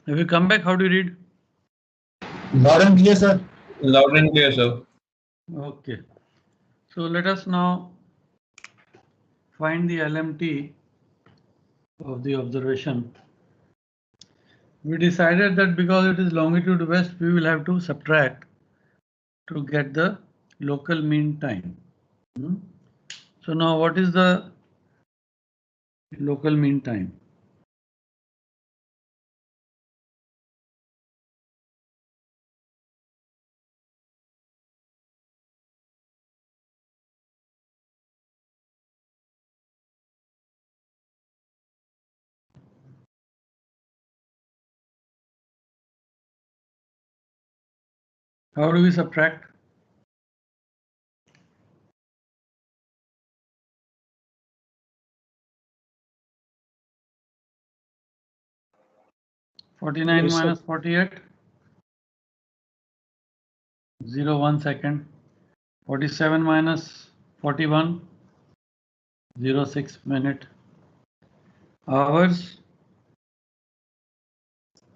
Have you come back? How do you read? Loud and clear, sir. Loud and clear, sir. Okay. So let us now find the LMT of the observation. We decided that because it is longitude west, we will have to subtract to get the local mean time. So now what is the local mean time? How do we subtract? (49 Yes, sir. minus 48) 0 1 second. 47 minus 41 0 6 minute. Hours.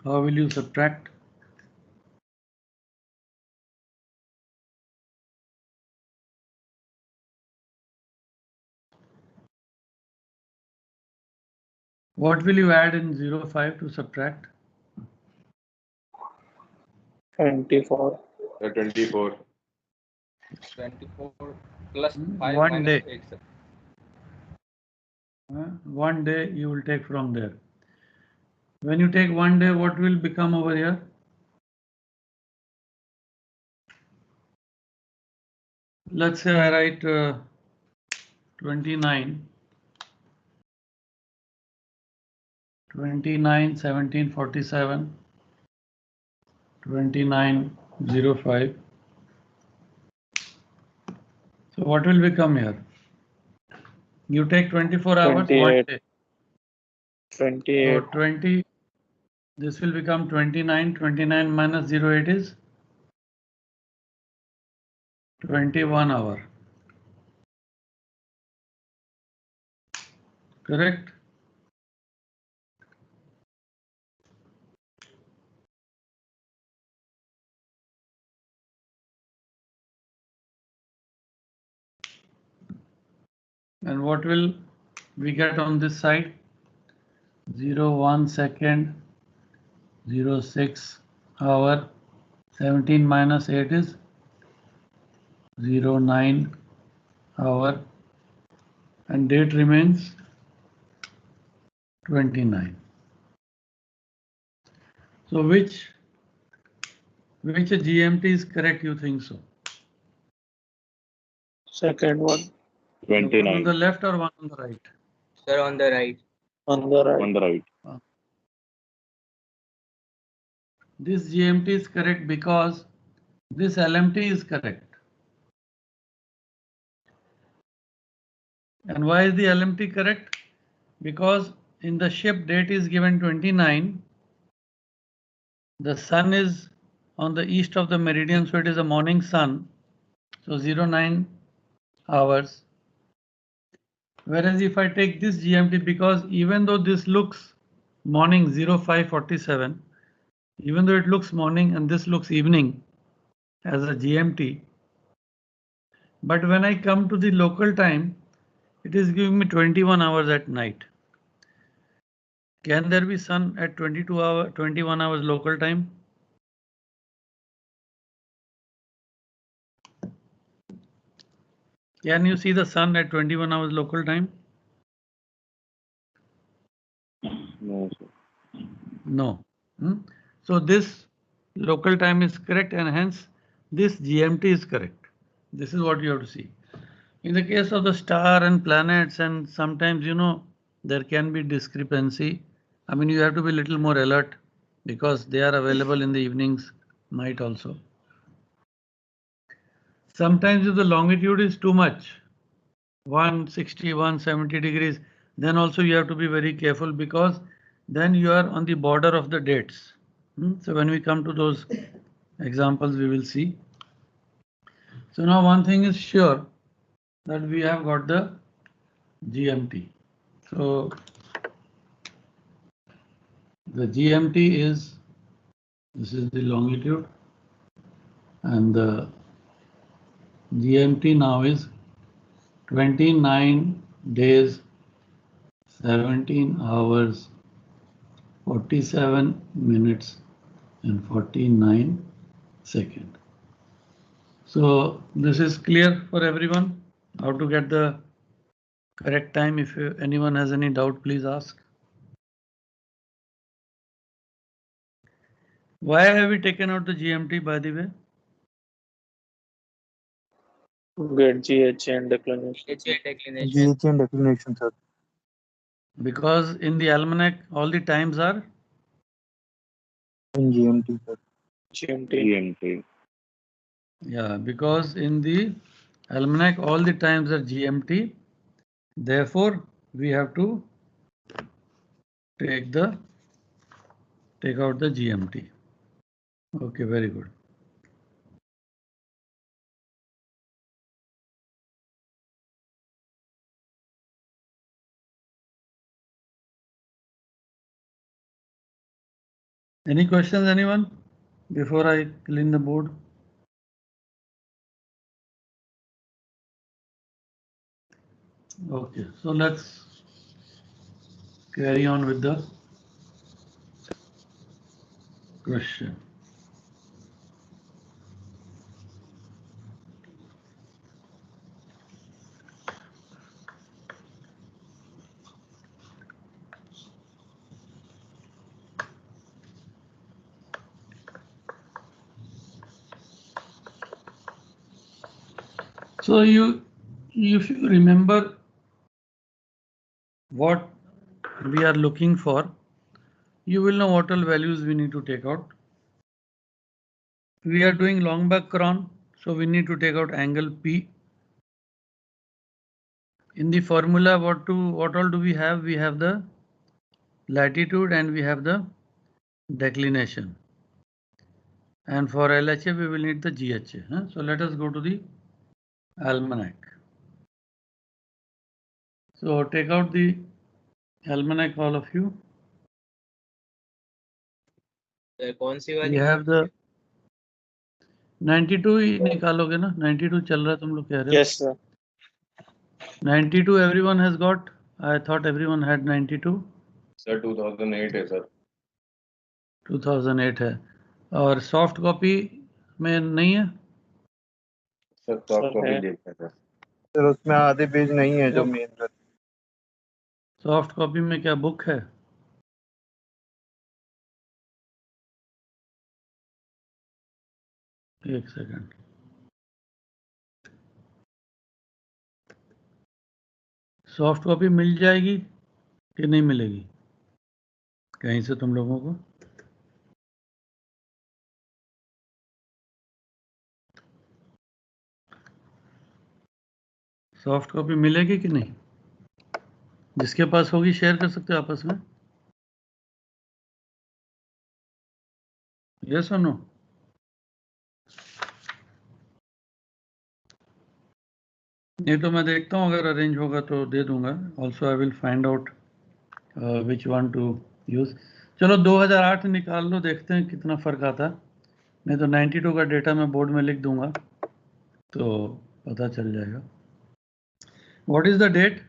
How will you subtract? What will you add in 0 5 to subtract? 24. 24. 24 plus 5 1 minus day. 8, sir. 1 day you will take from there. When you take 1 day, what will become over here? Let's say I write 29, 17, 47, 29, 05. So what will become here? You take 24 hours, 1 28. day. 28. So 20, this will become 29, 29 minus 08 is 21 hour. Correct? And what will we get on this side? 0 1 second, 0 6 hour, 17 minus 8 is 0 9 hour, and date remains 29. So which GMT is correct, you think so? Second one. The one on 29 the left or one on the right? Sir, on the right. On the right. on the right. This GMT is correct because this LMT is correct. And why is the LMT correct? Because in the ship date is given 29. The sun is on the east of the meridian, so it is a morning sun. So 09 hours. Whereas if I take this GMT, because even though this looks morning 0547, even though it looks morning and this looks evening as a GMT, but when I come to the local time, it is giving me 21 hours at night. Can there be sun at 21 hours local time? Can you see the sun at 21 hours local time? No, sir. No. So this local time is correct, and hence this GMT is correct. This is what you have to see. In the case of the star and planets, and sometimes, there can be discrepancy. I mean, you have to be a little more alert because they are available in the evenings, night also. Sometimes if the longitude is too much, 160, 170 degrees, then also you have to be very careful because then you are on the border of the dates. So when we come to those examples, we will see. So now one thing is sure, that we have got the GMT. So the GMT is This is the longitude, and the GMT now is 29 days, 17 hours, 47 minutes and 49 seconds. So this is clear for everyone how to get the correct time. If anyone has any doubt, please ask. Why have we taken out the GMT, by the way? Get GH and declination. HA declination. GH and declination, sir. Because in the almanac, all the times are In GMT, sir. GMT. GMT. Yeah, because in the almanac all the times are GMT. Therefore, we have to take out the GMT. Okay, very good. Any questions, anyone? Before I clean the board. Okay, so let's carry on with the question. So if you remember what we are looking for, you will know what all values we need to take out. We are doing long back cron, so we need to take out angle P. In the formula, what all do we have? We have the latitude and we have the declination. And for LHA, we will need the GHA. So let us go to the almanac. So take out the almanac, all of you. Sir कौन सी We वाली? have the 92 ही निकालोगे ना? 92 चल रहा है, तुम लोग कह रहे हो? Yes, sir. 92 everyone has got. I thought everyone had 92. Sir, 2008 है sir. 2008 है. और सॉफ्ट कॉपी में नहीं है? Sir, सॉफ्ट Sir, कॉपी है. देखते हैं sir. सर उसमें आधे पेज नहीं है जो मेन रहते। सॉफ्ट कॉपी में क्या बुक है? एक सेकंड. सॉफ्ट कॉपी मिल जाएगी कि नहीं मिलेगी कहीं से तुम लोगों को? सॉफ्ट कॉपी मिलेगी कि नहीं? जिसके पास होगी शेयर कर सकते हो आपस में. यस और नो? नहीं तो मैं देखता हूँ, अगर अरेंज होगा तो दे दूंगा. Also I will find out which one two use. चलो 2008 निकाल लो, देखते हैं कितना फर्क आता है. नहीं तो 92 का डेटा मैं बोर्ड में लिख दूंगा तो पता चल जाएगा. What is the date?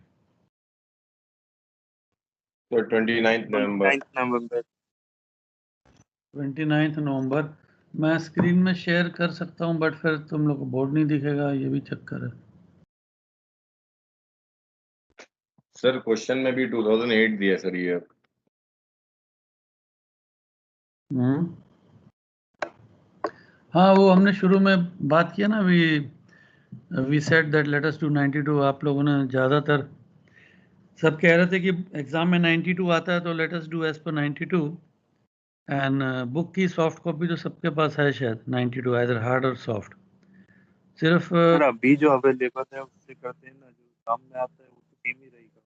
So 29th November. 29 नवंबर. मैं स्क्रीन में शेयर कर सकता हूं, बट फिर तुम लोग को बोर्ड नहीं दिखेगा, ये भी चक्कर है. Sir, क्वेश्चन में भी 2008 दिया सर ये. हाँ, वो हमने शुरू में बात किया ना. We said that let us do 92. आप लोगों ने ज़्यादातर सब कह रहे थे कि एग्जाम में 92 आता है तो late us do as per 92. And book की सॉफ्ट कॉपी तो सबके पास है शायद 92, आइदर हार्ड और सॉफ्ट. सिर्फ सर अभी जो अवेलेबल है उससे करते हैं ना, जो सामने आता है वो तो सेम ही रहेगा.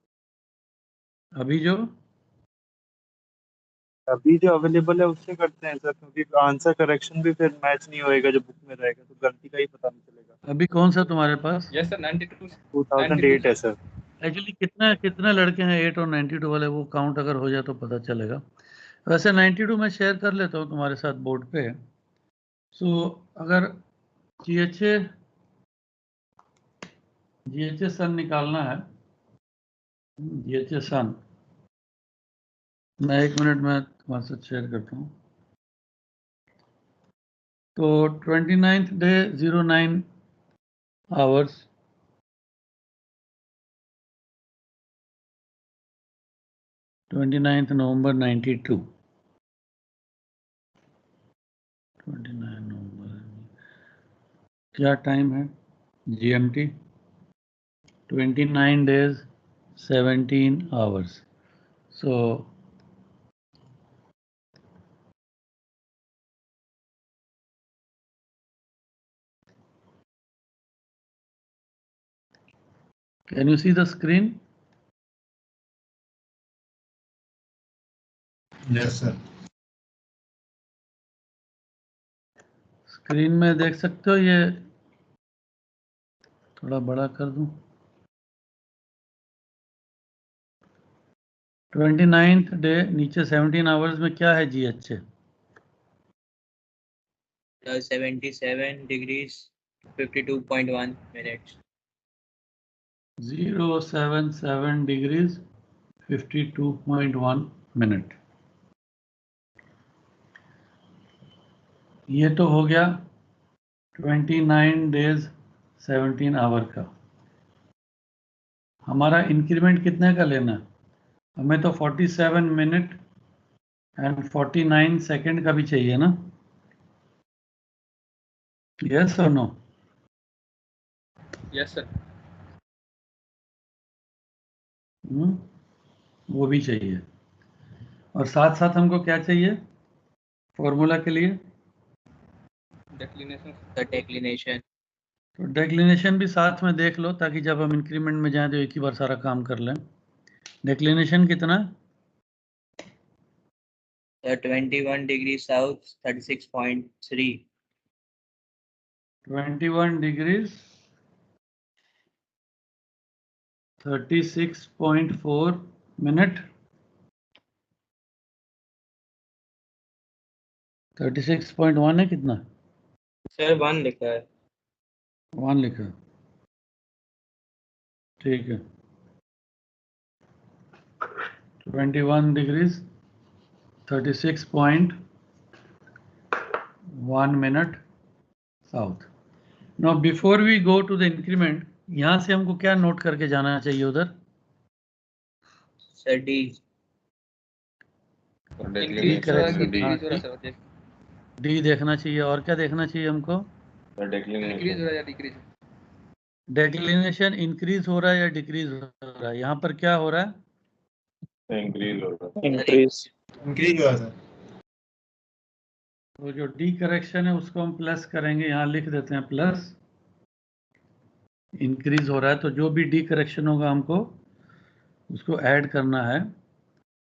अभी जो अवेलेबल है उससे करते हैं सर, क्योंकि आंसर करेक्शन भी फिर मैच नहीं होएगा जो बुक में रहेगा, तो गलती का ही पता नहीं चलेगा. अभी कौन सा तुम्हारे पास? Yes sir 92. 2008 है सर. एक्चुअली कितना लड़के हैं 8 और 92 वाले, वो काउंट अगर हो जाए तो पता चलेगा. वैसे 92 मैं शेयर कर लेता हूँ तुम्हारे साथ बोर्ड पे। सो अगर GHA सन निकालना है, GHA सन, मैं 1 मिनट में तुम्हारे साथ शेयर करता हूँ। तो 29th डे 09 आवर्स, 29th नवंबर 92, 29 नवंबर, क्या टाइम है GMT? 29 days 17 hours. So can you see the screen? Yes, sir. Screen में देख सकते हो, ये थोड़ा बड़ा कर दूं। 29th डे नीचे 17 आवर्स में क्या है GHA? 77 degrees 52.1 minutes. 077 degrees 52.1 minute. ये तो हो गया 29 days 17 आवर का। हमारा इंक्रीमेंट कितने का लेना है? हमें तो 47 मिनट एंड 49 सेकेंड का भी चाहिए ना? यस और नो? Yes, sir. वो भी चाहिए। और साथ साथ हमको क्या चाहिए फॉर्मूला के लिए? Declination. The declination. तो डेक्लिनेशन भी साथ में देख लो, ताकि जब हम इंक्रीमेंट में जाएं तो एक ही बार सारा काम कर लें। डेक्लिनेशन कितना? 21 degrees south, 36.3. 21 degrees 36.4 minute. 36.1 है कितना? Sir, 1 लिखा है। 1 लिखा, ठीक है। 21 degrees 36.1 minute south. Now before we go to the increment, यहां से हमको क्या नोट करके जाना चाहिए उधर? Sir, D. डी देखना चाहिए। और क्या देखना चाहिए हमको? डेक्लिनेशन इंक्रीज हो रहा है या डिक्रीज हो रहा है? यहाँ पर क्या हो रहा है? इंक्रीज होगा। Increase. Increase हुआ सर। तो जो डी करेक्शन है उसको हम प्लस करेंगे, यहाँ लिख देते हैं प्लस। इंक्रीज हो रहा है तो जो भी डी करेक्शन होगा हमको उसको ऐड करना है।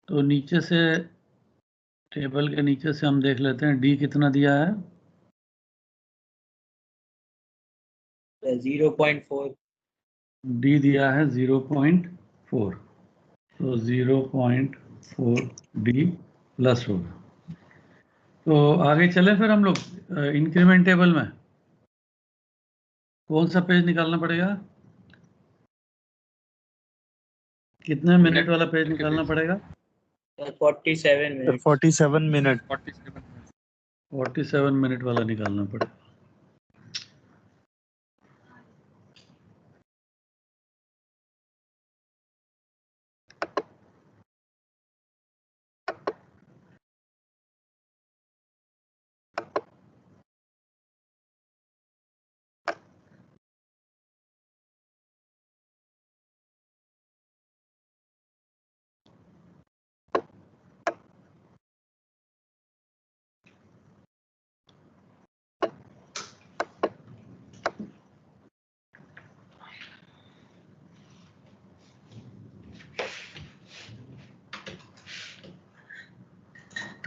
तो नीचे से, टेबल के नीचे से हम देख लेते हैं डी कितना दिया है। 0.4. डी दिया है 0.4, तो 0.4 डी प्लस होगा। तो आगे चलें फिर हम लोग इंक्रीमेंट टेबल में। कौन सा पेज निकालना पड़ेगा? कितने मिनट वाला पेज निकालना पड़ेगा? 47 minutes. 47 मिनट। 47 मिनट वाला निकालना पड़ेगा।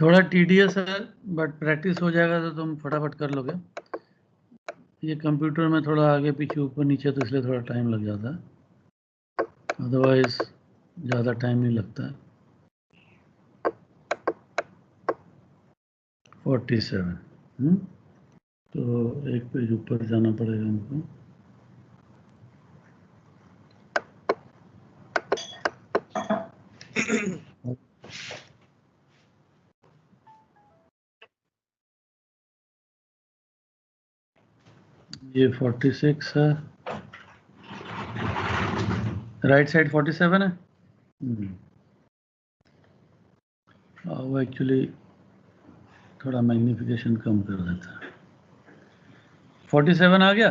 थोड़ा टीडीएस है, बट प्रैक्टिस हो जाएगा तो तुम फटाफट कर लोगे। ये कंप्यूटर में थोड़ा आगे पीछे ऊपर नीचे, तो इसलिए थोड़ा टाइम लग जाता है, अदरवाइज ज़्यादा टाइम नहीं लगता है। 47। तो एक पेज ऊपर जाना पड़ेगा हमको। ये 46 है, राइट साइड 47 है। वो एक्चुअली थोड़ा मैग्निफिकेशन कम कर देता है। 47 आ गया।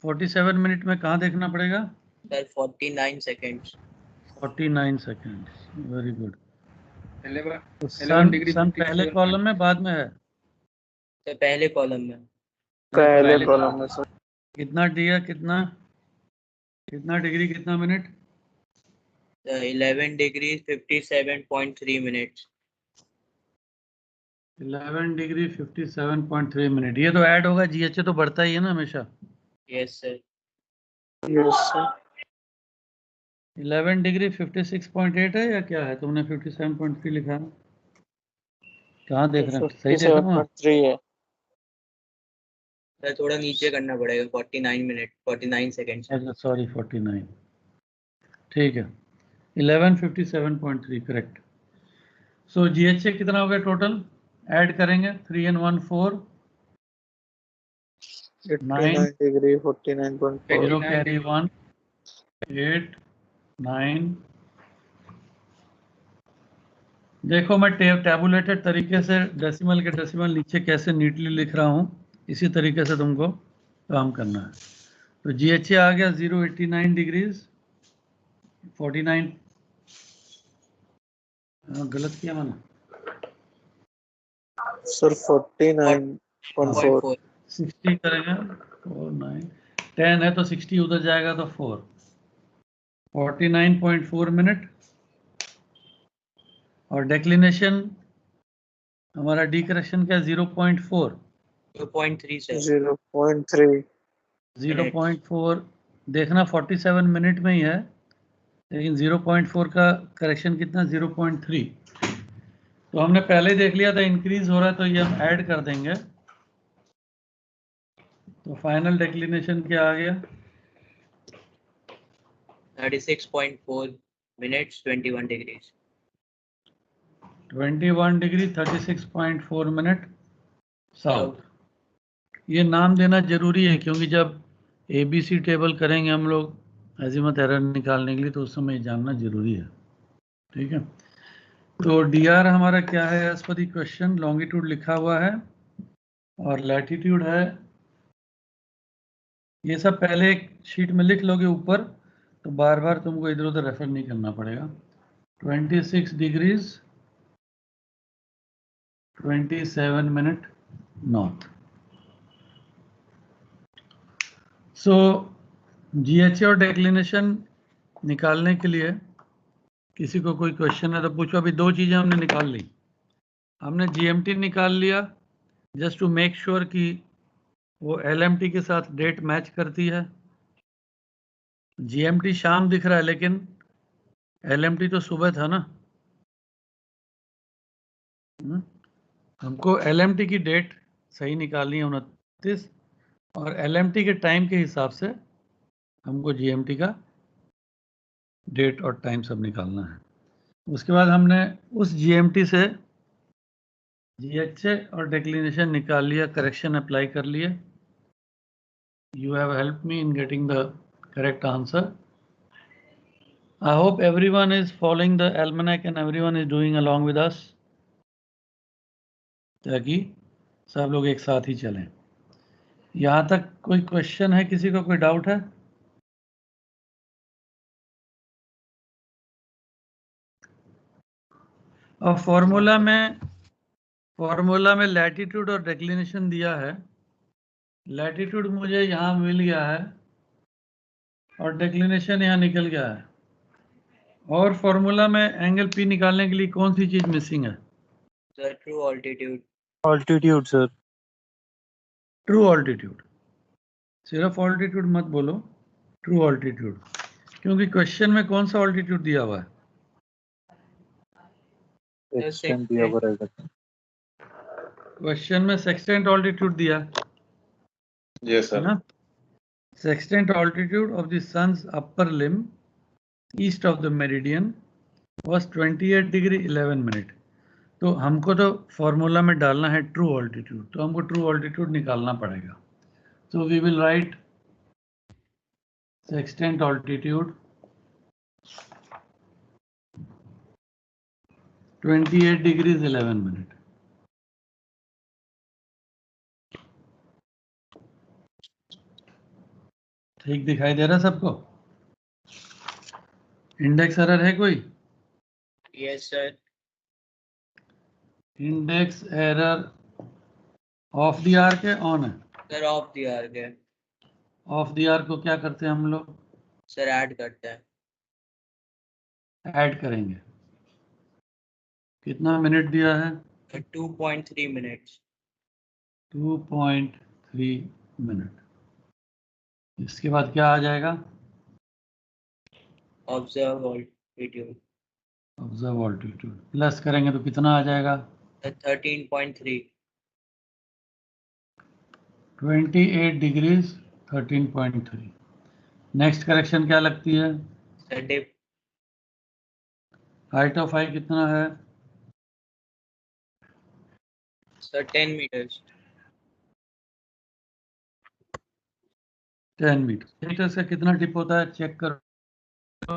47 मिनट में कहाँ देखना पड़ेगा? Sir 49 seconds. 49 seconds, very good. 11 degree सन पहले कॉलम में बाद में है? सर पहले कॉलम में। पहले कॉलम में सर। कितना दिया, कितना डिग्री कितना minute? 11 degree 57.3 minutes. 11 degree 57.3 minute. ये तो ऐड होगा, जीएचए तो बढ़ता ही है ना हमेशा। Yes sir. Yes sir. 11 degree 56.8 है या क्या है? तुमने 57.3 लिखा है, कहाँ देख रहे हैं? सही देख रहा हूँ? 57.3 है। सर थोड़ा नीचे करना पड़ेगा, 49 मिनट 49 सेकेंड्स। अच्छा सॉरी, 49, ठीक है। 11:57.3 करेक्ट। सो जीएचए कितना हो गया टोटल? ऐड करेंगे 3 and 1 4, 89 डिग्री 49.4। 0 कैरी 1 8 9। देखो मैं टैबुलेटेड तरीके से डेसिमल के डेसिमल नीचे कैसे नीटली लिख रहा हूँ, इसी तरीके से तुमको काम करना है। तो जीएचए आ गया 089 डिग्रीज 49। गलत किया मैंने सर 49.4। 60 करेंगे 4 9 10 है तो 60 उधर जाएगा तो 4, 49.4 मिनट। और डिक्लिनेशन हमारा डी करेक्शन क्या? 0.4 2.3 सर। 0.3। 0.4 देखना 47 मिनट में ही है, लेकिन 0.4 का करेक्शन कितना? 0.3। तो हमने पहले ही देख लिया था इंक्रीज हो रहा है, तो ये हम ऐड कर देंगे। तो फाइनल डिक्लिनेशन क्या आ गया? 36.4 minutes 21 degrees. 21 degree 36.4 minute south. ये नाम देना जरूरी है क्योंकि जब एबीसी टेबल करेंगे हम लोग अजीमत एरर निकालने के लिए, तो उस समय जानना जरूरी है, ठीक है। तो डीआर हमारा क्या है? As per the question longitude लिखा हुआ है और लैटिट्यूड है। ये सब पहले एक शीट में लिख लोगे ऊपर, तो बार बार तुमको इधर उधर रेफर नहीं करना पड़ेगा। 26 डिग्रीज 27 मिनट नॉर्थ। सो जीएचए और डिक्लिनेशन निकालने के लिए किसी को कोई क्वेश्चन है तो पूछो। अभी दो चीजें हमने निकाल ली। हमने जीएमटी निकाल लिया जस्ट टू मेक श्योर कि वो एलएमटी के साथ डेट मैच करती है। जीएमटी शाम दिख रहा है लेकिन एलएमटी तो सुबह था ना। हमको एलएमटी की डेट सही निकालनी है 29, और एलएमटी के टाइम के हिसाब से हमको जीएमटी का डेट और टाइम सब निकालना है। उसके बाद हमने उस जीएमटी से जीएचए और डिक्लिनेशन निकाल लिया, करेक्शन अप्लाई कर लिए। You have helped me in getting the correct answer. I hope everyone is following the almanac and everyone is doing along with us, ताकि सब लोग एक साथ ही चलें। यहाँ तक कोई क्वेश्चन है? किसी को कोई डाउट है? और फॉर्मूला में लैटिट्यूड और डिक्लिनेशन दिया है। लैटिट्यूड मुझे यहाँ मिल गया है और डिक्लिनेशन यहाँ निकल गया है। और फॉर्मूला में एंगल पी निकालने के लिए कौन सी चीज मिसिंग है? Sir true altitude. Altitude sir. True altitude, सिर्फ ऑल्टीट्यूड मत बोलो, ट्रू ऑल्टीट्यूड, क्योंकि क्वेश्चन में कौन सा ऑल्टीट्यूड दिया हुआ है? एक्सटेंड दिया हुआ रहेगा। क्वेश्चन में सेक्सटेंट ऑल्टीट्यूड दिया Yes, है sir. ना. Sextant altitude of the sun's upper limb east of the meridian was 28 degree 11 minute. तो हमको तो फॉर्मूला में डालना है ट्रू ऑल्टीट्यूड, तो हमको ट्रू ऑल्टीट्यूड निकालना पड़ेगा. So we will write sextant altitude 28 degrees 11 minute. ठीक दिखाई दे रहा सबको? इंडेक्स एरर है कोई? Yes, sir. Index error off the arc on है? Sir, off the arc है. ऑफ द आर को क्या करते हैं हम लोग? Sir, add करते हैं. ऐड करेंगे. कितना मिनट दिया है? 2.3 minutes. 2.3 मिनट. इसके बाद क्या आ जाएगा? Observe altitude. Observe altitude plus करेंगे तो कितना आ जाएगा? 13.3. 28 डिग्रीज 13.3. नेक्स्ट करेक्शन क्या लगती है? Sir, dip. हाइट ऑफ आई कितना है? Sir, 10 meters. 10 मीटर. मीटर से कितना डिप होता है चेक करो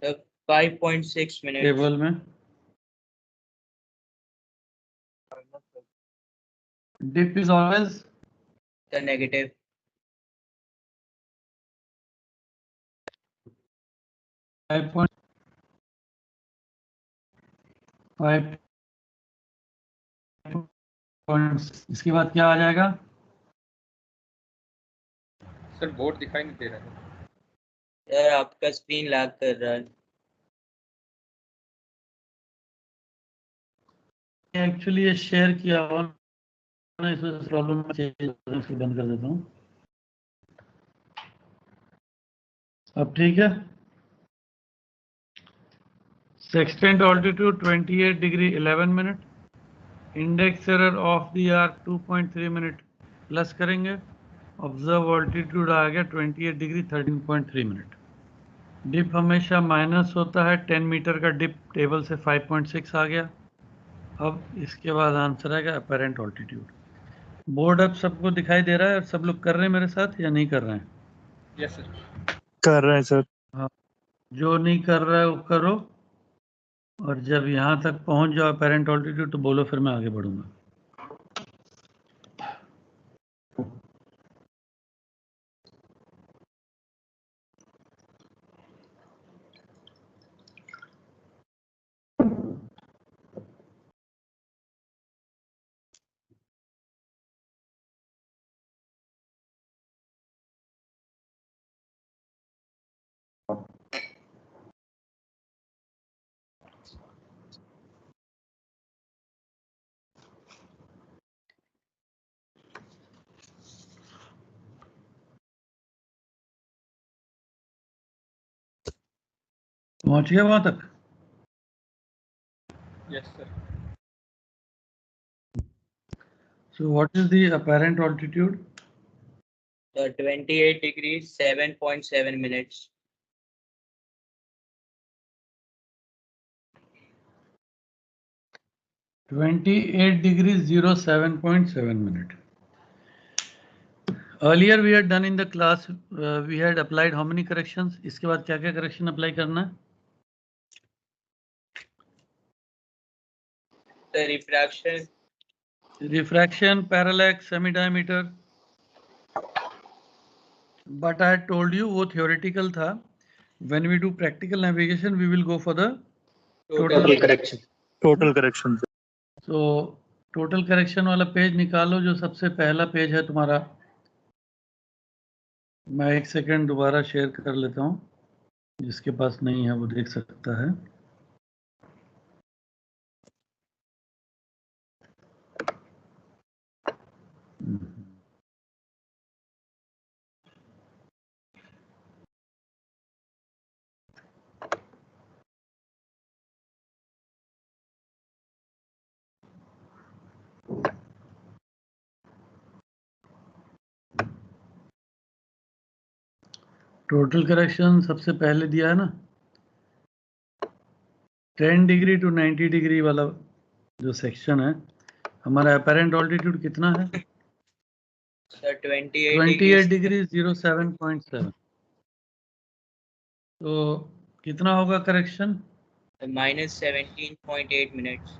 Sir, 5.6 minutes. टेबल में. Dip is always Sir, negative. 5.5. इसके बाद क्या आ जाएगा? सर बोर्ड दिखाई नहीं दे रहा है. सर आपका स्क्रीन लैग कर रहा है. एक्चुअली ये शेयर किया हुआ ना, इस प्रॉब्लम में इसको बंद कर देता हूँ. अब ठीक है. Sextant altitude 28 degree 11 minute. Index error off the arc 2.3 minute plus करेंगे. ऑब्जर्व ऑल्टीट्यूड आ गया 28 डिग्री 13.3 मिनट. डिप हमेशा माइनस होता है. 10 मीटर का डिप टेबल से 5.6 आ गया. अब इसके बाद आंसर आएगा अपरेंट ऑल्टीट्यूड. बोर्ड अब सबको दिखाई दे रहा है? सब लोग कर रहे हैं मेरे साथ या नहीं कर रहे हैं? Yes sir. कर रहे हैं सर. जो नहीं कर रहा है वो करो, और जब यहाँ तक पहुँच जाओ अपरेंट ऑल्टीट्यूड तो बोलो, फिर मैं आगे बढ़ूंगा. पहुँच गया वहां तक? Yes sir. So what is the apparent altitude? Sir, 28 degrees 7.7 minutes. 28 degrees 07.7 minute. Earlier we had done in the class, we had applied how many corrections? इसके बाद क्या क्या correction apply करना है? The refraction. Refraction, parallax, semi-diameter. But I had told you वो theoretical था. When we do practical navigation, we will go for the total correction. Total correction. So total correction वाला page निकालो, जो सबसे पहला page है तुम्हारा. मैं एक सेकंड दोबारा शेयर कर लेता हूँ, जिसके पास नहीं है वो देख सकता है. टोटल करेक्शन सबसे पहले दिया है ना, 10 डिग्री टू 90 डिग्री वाला जो सेक्शन है, हमारा अपेरेंट ऑल्टीट्यूड कितना है? Sir 28 28 degree 07.7। तो कितना होगा correction? minus 17.8 minutes.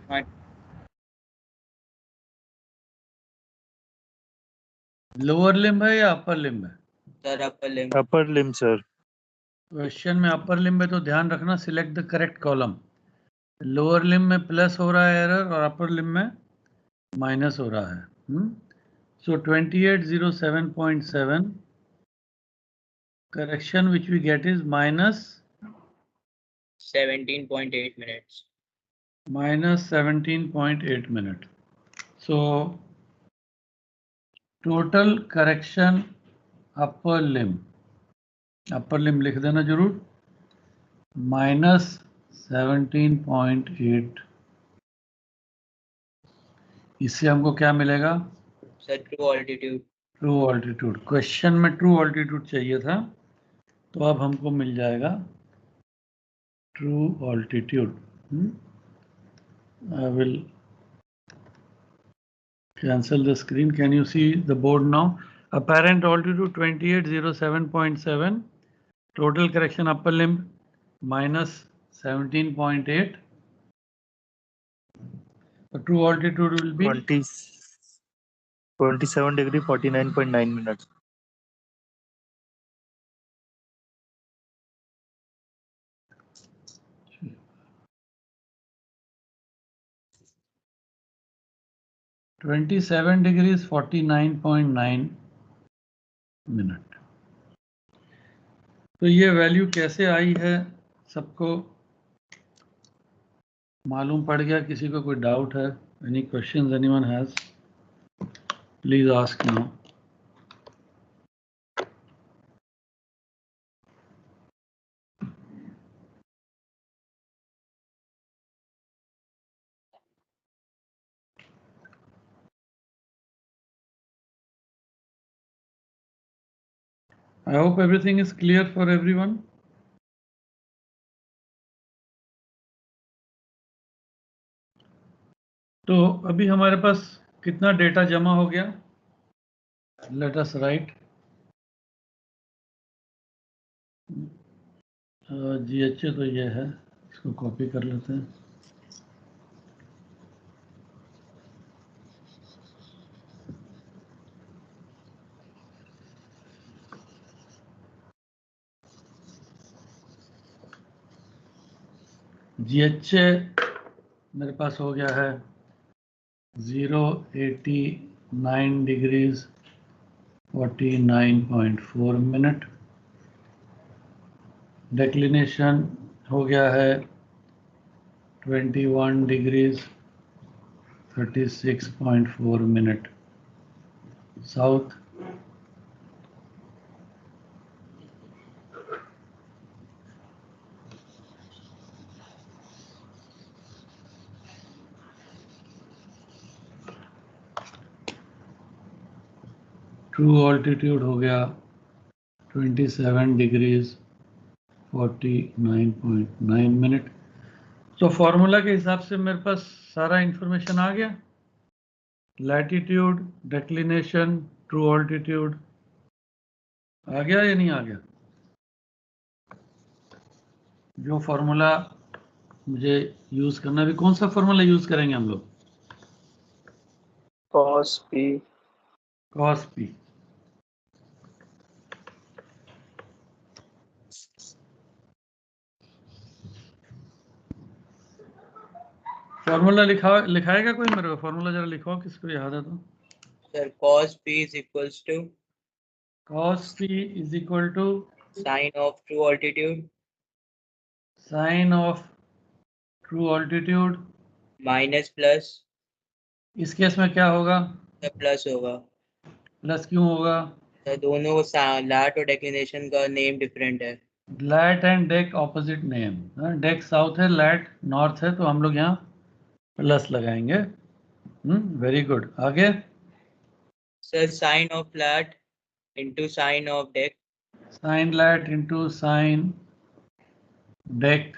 Lower limb है या अपर लिम्ब है? Sir upper limb. अपर लिम सर। क्वेश्चन में अपर लिम्ब है तो ध्यान रखना, select the correct column. Lower limb में प्लस हो रहा है एरर और अपर लिम्ब में माइनस हो रहा है। सो 2807.7 correction which we get is minus 17.8 minutes. minus 17.8 minute. So total correction upper limb लिख देना जरूर, minus 17.8। इससे हमको क्या मिलेगा? Sir true altitude. True altitude. Question में ट्रू ऑल्टीट्यूड चाहिए था, तो अब हमको मिल जाएगा true altitude. I will cancel the screen. Can you see the board now? Apparent altitude 2807.7. Total correction upper limb minus 17.8. The true altitude will be 27 degree 49.9 minutes. (27 degrees 49.9 minute). तो ये value कैसे आई है सबको मालूम पड़ गया? किसी को कोई डाउट है? Any questions anyone has? Please ask now. I hope everything is clear for everyone. तो अभी हमारे पास कितना डेटा जमा हो गया? Let us write GHA तो ये है, इसको कॉपी कर लेते हैं। GHA मेरे पास हो गया है 089 डिग्रीज 49.4 मिनट। डिक्लिनेशन हो गया है 21 degrees 36.4 minute south. True altitude हो गया 27 डिग्रीज 49.9 मिनट। तो फॉर्मूला के हिसाब से मेरे पास सारा इंफॉर्मेशन आ गया। लैटिट्यूड, डिक्लिनेशन, ट्रू ऑल्टीट्यूड आ गया या नहीं आ गया? जो फॉर्मूला मुझे यूज करना, भी कौन सा फॉर्मूला यूज करेंगे हम लोग? cos p cos p। Formula लिखाएगा कोई मेरे को? फॉर्मूला जरा लिखो, किसको याद है तो। Sir cos p is equals to cos p is equal to sine of true altitude sin of true altitude minus plus. इस केस में क्या होगा? सर प्लस होगा। प्लस क्यों होगा? सर दोनों लैट और डेक्लिनेशन का नेम डिफरेंट है। Lat and dec opposite name. Dec south है, लैट नॉर्थ है, तो हम लोग यहाँ प्लस लगाएंगे। Very good. आगे sir sine of lat into sine of dec sine lat into sine dec.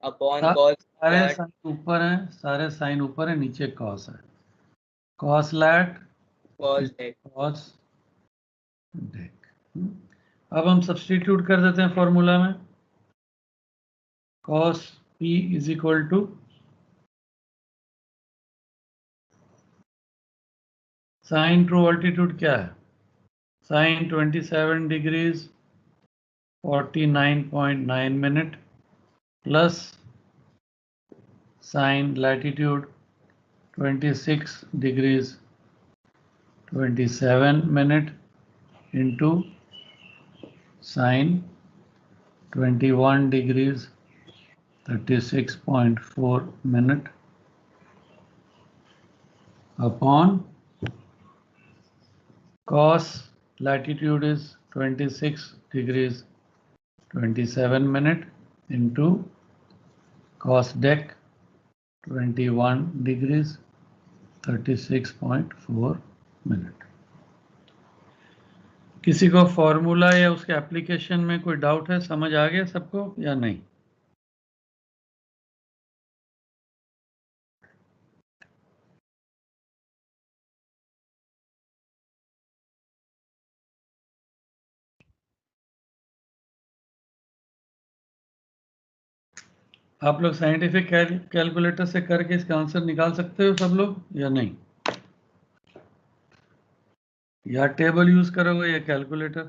Upon cos सारे लैट साइन ऊपर हैं, सारे साइन ऊपर है, नीचे कॉस है। Cos lat cos dec. Cos dec. अब हम सब्स्टिट्यूट कर देते हैं फॉर्मूला में। Cos P is equal to sine true altitude क्या है? Sine 27 degrees 49.9 minute plus sine latitude 26 degrees 27 minute into sine 21 degrees 36.4 minute upon cos latitude is 26 degrees 27 minute into cos dec 21 degrees 36.4 minute. किसी को formula या उसके application में कोई doubt है? समझ आ गया सबको या नहीं? आप लोग साइंटिफिक कैलकुलेटर से करके इसका आंसर निकाल सकते हो सब लोग या नहीं? या टेबल यूज करोगे या कैलकुलेटर?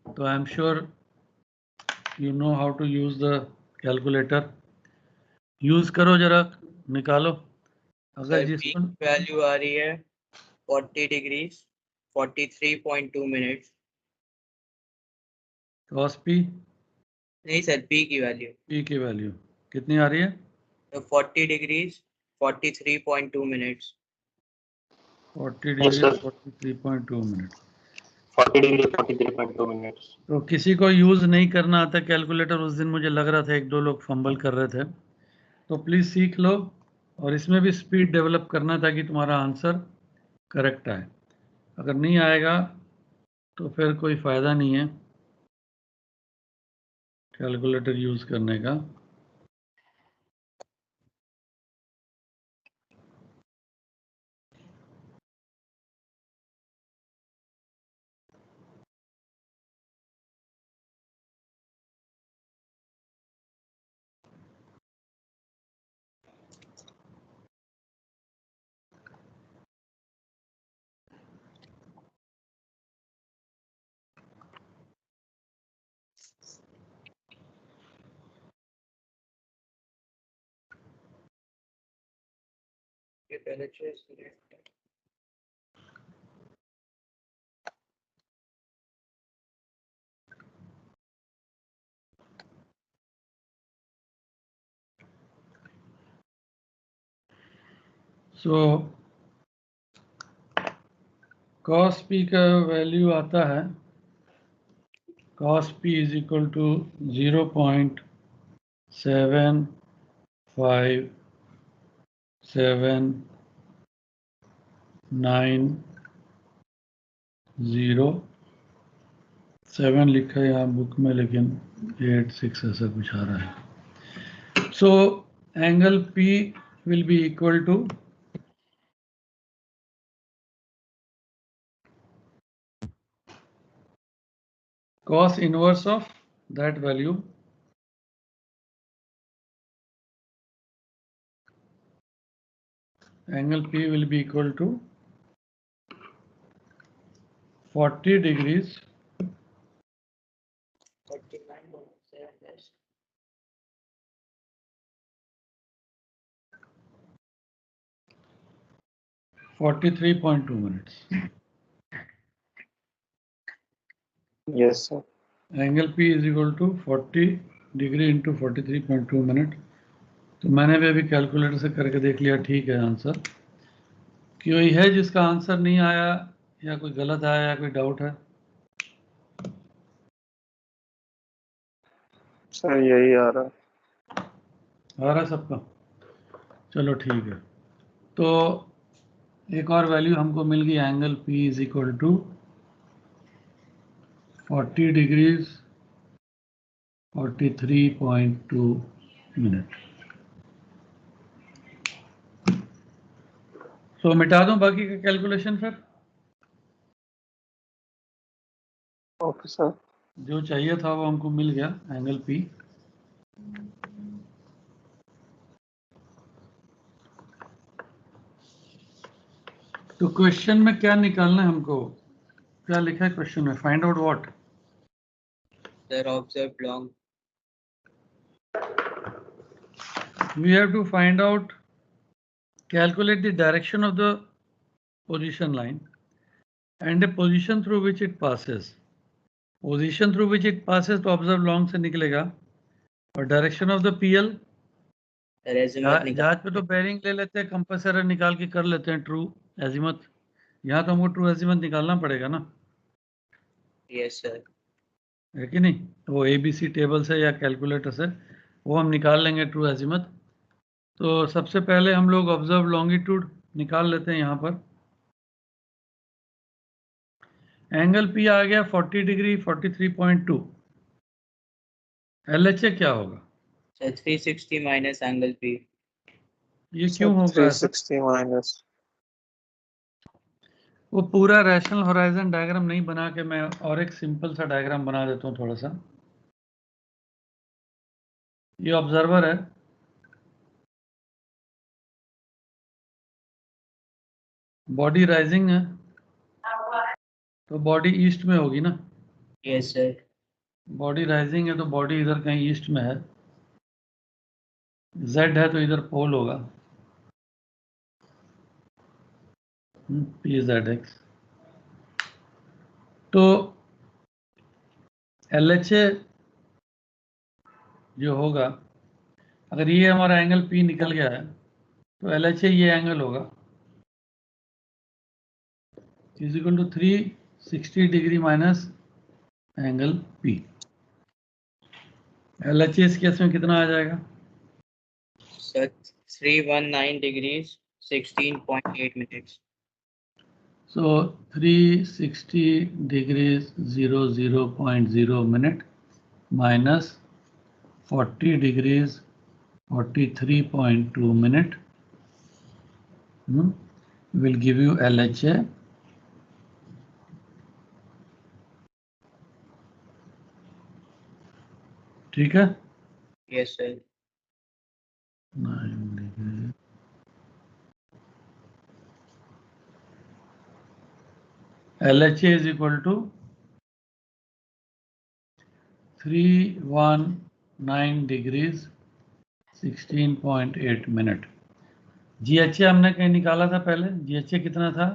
तो I am sure you know how to use the calculator. Use करो जरा, निकालो। अगर सर पी जिसको वैल्यू आ रही है 40 डिग्रीज 43.2 मिनट्स। कॉस पी, नहीं सर, पी की वैल्यू पी की वैल्यू कितनी आ रही है? तो 40 degrees 43.2 minutes. 40 Yes, degree sir. 43.2 minute. 40 degree 43.2 minutes. तो किसी को यूज नहीं करना आता कैलकुलेटर? उस दिन मुझे लग रहा था एक दो लोग फंबल कर रहे थे, तो प्लीज सीख लो और इसमें भी स्पीड डेवलप करना ताकि तुम्हारा आंसर करेक्ट आए। अगर नहीं आएगा तो फिर कोई फायदा नहीं है कैलकुलेटर यूज करने का। ये पहले चॉइस करें। सो cos p का वैल्यू आता है cos p is equal to 0.757907 लिखा है यहाँ बुक में, लेकिन 86 ऐसा कुछ आ रहा है। So angle p will be equal to cos inverse of that value angle P will be equal to 40 degrees 49.7 43.2 minutes. Yes, sir. Angle P is equal to 40 degree into 43.2 minute. तो मैंने भी अभी कैलकुलेटर से करके देख लिया, ठीक है आंसर। कोई है जिसका आंसर नहीं आया या कोई गलत आया या कोई डाउट है? सर यही आ रहा है। आ रहा है सबका? चलो ठीक है। तो एक और वैल्यू हमको मिल गई, angle P is equal to 40 degrees 43.2 minute. तो मिटा दूं बाकी का कैलकुलेशन फिर, ओके सर। जो चाहिए था वो हमको मिल गया, एंगल पी। तो क्वेश्चन में क्या निकालना है हमको, क्या लिखा है क्वेश्चन में? Find out what? Sir, observed long. We have to find out, calculate the direction of the position line and the position through which it passes. Position through which it passes तो observed long से निकलेगा, और direction of the PL Sir, azimuth निकाल. जहाज पे तो bearing ले लेते हैं, कंपास एरर निकाल के कर लेते हैं ट्रू एजिमथ। यहाँ तो हमको ट्रू एजिमथ निकालना पड़ेगा ना, Yes, sir. है कि नहीं? वो ABC टेबल से या कैलकुलेटर से वो हम निकाल लेंगे ट्रू एजिमथ। तो सबसे पहले हम लोग ऑब्जर्व लॉन्गिट्यूड निकाल लेते हैं। यहाँ पर एंगल P आ गया 40 डिग्री 43.2। LHA क्या होगा? Sir, 360 minus angle P. ये क्यों होगा ऐसा? 360 माइनस, वो पूरा रैशनल होराइजन डायग्राम नहीं बना के मैं और एक सिंपल सा डायग्राम बना देता हूँ थोड़ा सा। ये ऑब्जर्वर है, बॉडी राइजिंग है, तो बॉडी ईस्ट में होगी ना। Yes, sir. बॉडी राइजिंग है तो बॉडी इधर कहीं ईस्ट में है, Z है तो इधर पोल होगा, PZX। तो LHA जो होगा, अगर ये हमारा एंगल P निकल गया है तो LHA ये एंगल होगा is equal to 360 degree minus angle P। LHA इस केस में कितना आ जाएगा? Sir, 319 degrees 16.8 minutes. So 360 degrees 00.0 minute minus 40 degrees 43.2 minute will give you LHA ठीक है। Yes, sir. 9 degree LHA is equal to 319 degrees 16.8 minute. GHA हमने कहीं निकाला था पहले, GHA कितना था?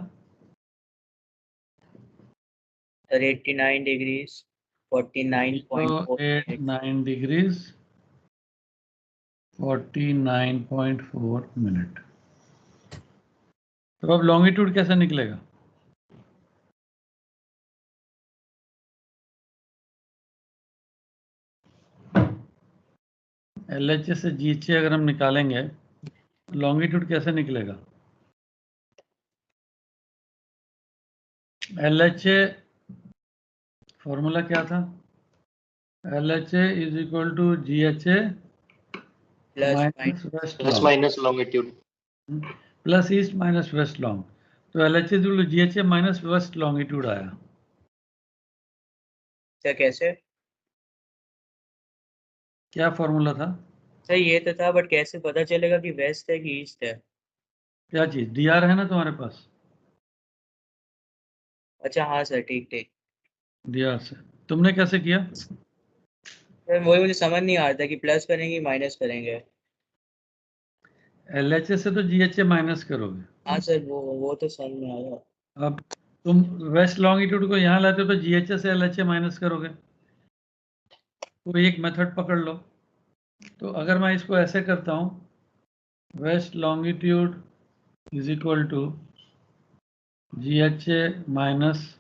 Sir, 89 degrees 49.4 minutes. 89 degrees 49.4 minute. तो अब लॉन्गिट्यूड कैसे निकलेगा? LHA से GHA अगर हम निकालेंगे लॉन्गिट्यूड कैसे निकलेगा? LHA फॉर्मूला क्या था? LHA is equal to GHA Plus minus west plus minus longitude, plus east minus west long. तो LHA is equal to GHA minus west longitude आया। सर कैसे? क्या फॉर्मूला था? सर ये तो था, बट कैसे पता चलेगा कि वेस्ट है कि ईस्ट है? क्या चीज? DR है ना तुम्हारे पास? अच्छा हाँ सर, ठीक ठीक। DR से तुमने कैसे किया? सर वही मुझे समझ नहीं आ रहा था कि प्लस करेंगे माइनस करेंगे। LHA से तो GHA माइनस करोगे। हाँ सर, वो तो समझ में आया। अब तुम वेस्ट लॉन्गिट्यूड को यहाँ लाते हो तो GHA से LHA माइनस करोगे। तो एक मेथड पकड़ लो। तो अगर मैं इसको ऐसे करता हूँ, west longitude is equal to GHA minus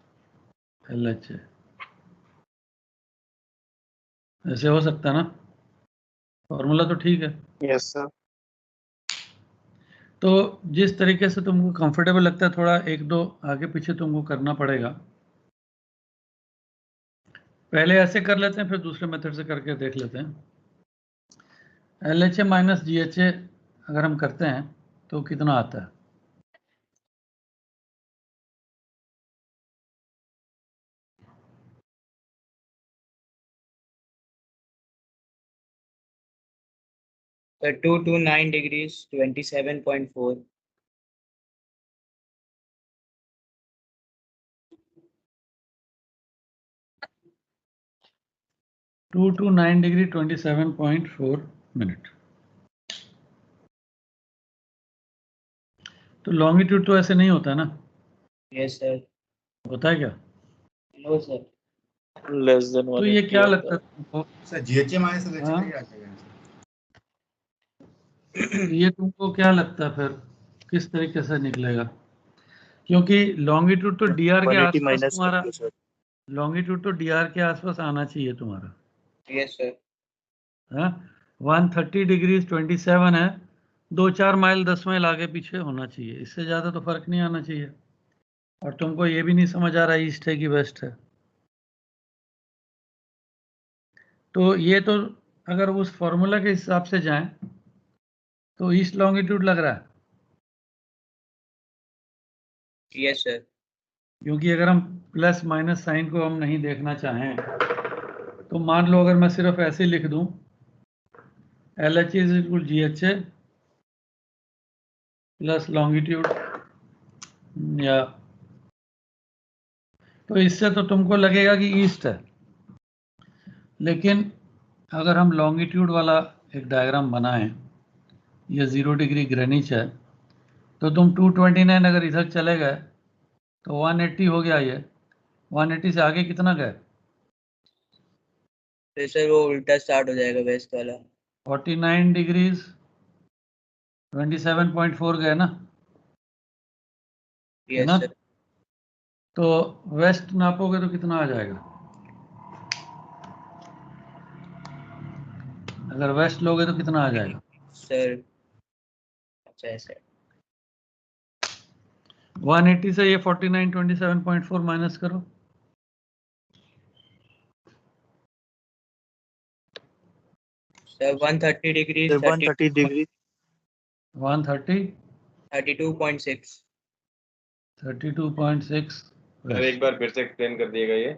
LHA, ऐसे हो सकता है ना? फॉर्मूला तो ठीक है। Yes sir. तो जिस तरीके से तुमको कंफर्टेबल लगता है, थोड़ा एक दो आगे पीछे तुमको करना पड़ेगा। पहले ऐसे कर लेते हैं, फिर दूसरे मेथड से करके देख लेते हैं। LHA माइनस GHA अगर हम करते हैं तो कितना आता है? Sir, 229 degrees, 27.4. Two two 9 degree 27.4 minute. तो लॉन्गिट्यूड तो ऐसे नहीं होता ना, Yes, sir. होता है क्या? No, sir. Less than तो ये 180 क्या of लगता है that. तुमको? सर GHA माइनस LHA हाँ? का क्या आ जाएगा आंसर? ये तुमको क्या लगता है फिर किस तरीके से निकलेगा? क्योंकि लॉन्गिट्यूड तो DR के 180 आसपास माइनस तुम्हारा, कर दो सर। लॉन्गिट्यूड तो DR के आसपास आना चाहिए तुम्हारा। Yes, sir. हाँ, 130 डिग्री 27 है, 2-4 माइल 10 माइल आगे पीछे होना चाहिए, इससे ज्यादा तो फर्क नहीं आना चाहिए। और तुमको ये भी नहीं समझ आ रहा ईस्ट है कि वेस्ट है। तो ये तो अगर उस फॉर्मूला के हिसाब से जाएं तो ईस्ट लॉन्गिट्यूड लग रहा है, Yes, sir. क्योंकि अगर हम प्लस माइनस साइन को हम नहीं देखना चाहें तो मान लो अगर मैं सिर्फ ऐसे लिख दूं LHA is equal GHA plus longitude, या तो इससे तो तुमको लगेगा कि ईस्ट है। लेकिन अगर हम लॉन्गिट्यूड वाला एक डायग्राम बनाएं, ये 0 डिग्री ग्रेनिच है, तो तुम 229 अगर इधर चले गए तो 180 हो गया। ये 180 से आगे कितना गए? तो सर वो उल्टा स्टार्ट हो जाएगा वेस्ट वाला। 49 डिग्रीज 27.4 गए ना, है यस ना? सर। तो वेस्ट नापोगे तो कितना आ जाएगा? अगर वेस्ट लोगे तो कितना आ जाएगा? सर अच्छा है सर। 180 से ये 49 27.4 माइनस करो, sir 130 degree sir 130 degree 130 32.6। 32.6 sir एक बार फिर से एक्सप्लेन कर दिएगा ये।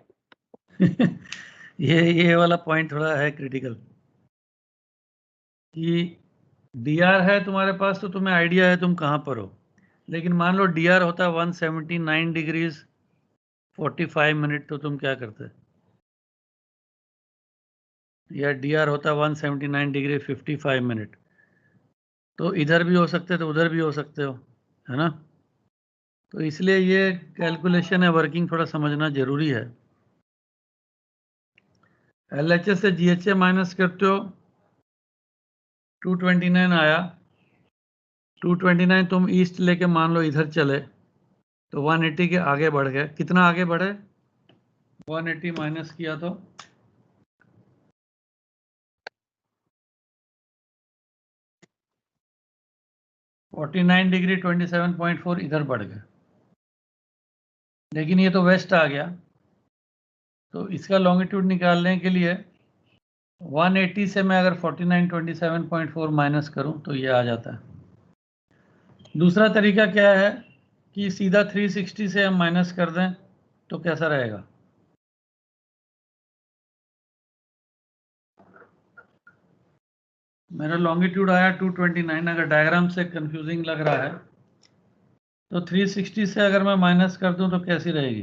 ये वाला पॉइंट थोड़ा है क्रिटिकल कि DR है तुम्हारे पास तो तुम्हें आइडिया है तुम कहां पर हो, लेकिन मान लो DR होता है 179 डिग्रीज 45 मिनट, तो तुम क्या करते? या DR होता है 179 डिग्री 55 मिनट, तो इधर भी हो सकते तो उधर भी हो सकते हो, है ना? तो इसलिए ये कैलकुलेशन है, वर्किंग थोड़ा समझना जरूरी है। LHA से GHA माइनस करते हो 229 आया, 229 तुम ईस्ट लेके मान लो इधर चले तो 180 के आगे बढ़ गए। कितना आगे बढ़े? 180 माइनस किया तो 49 डिग्री 27.4 इधर बढ़ गए, लेकिन ये तो वेस्ट आ गया। तो इसका लॉन्गिट्यूड निकालने के लिए 180 से मैं अगर 49 27.4 माइनस करूं तो ये आ जाता है। दूसरा तरीका क्या है कि सीधा 360 से हम माइनस कर दें तो कैसा रहेगा? मेरा लॉन्गिट्यूड आया 229, अगर डायग्राम से कंफ्यूजिंग लग रहा है तो 360 से अगर मैं माइनस कर दूं तो कैसी रहेगी?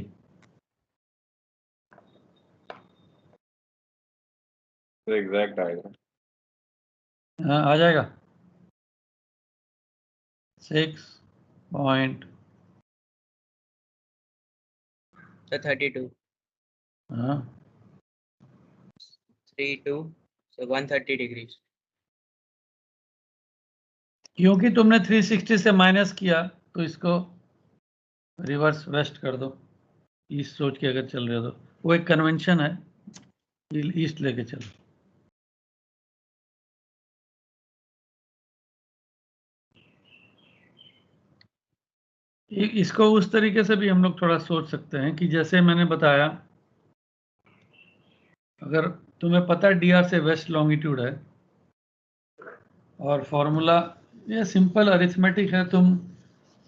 तो एग्जैक्ट आएगा। हाँ, आ जाएगा 6 पॉइंट सर 32 हाँ 32 सर 130 डिग्री। क्योंकि तुमने 360 से माइनस किया तो इसको रिवर्स वेस्ट कर दो, ईस्ट सोच के अगर चल रहे हो तो वो एक कन्वेंशन है, ईस्ट लेके चलो। इसको उस तरीके से भी हम लोग थोड़ा सोच सकते हैं कि जैसे मैंने बताया अगर तुम्हें पता है dr से वेस्ट लॉन्गिट्यूड है और फॉर्मूला ये सिंपल अरिथमेटिक है, तुम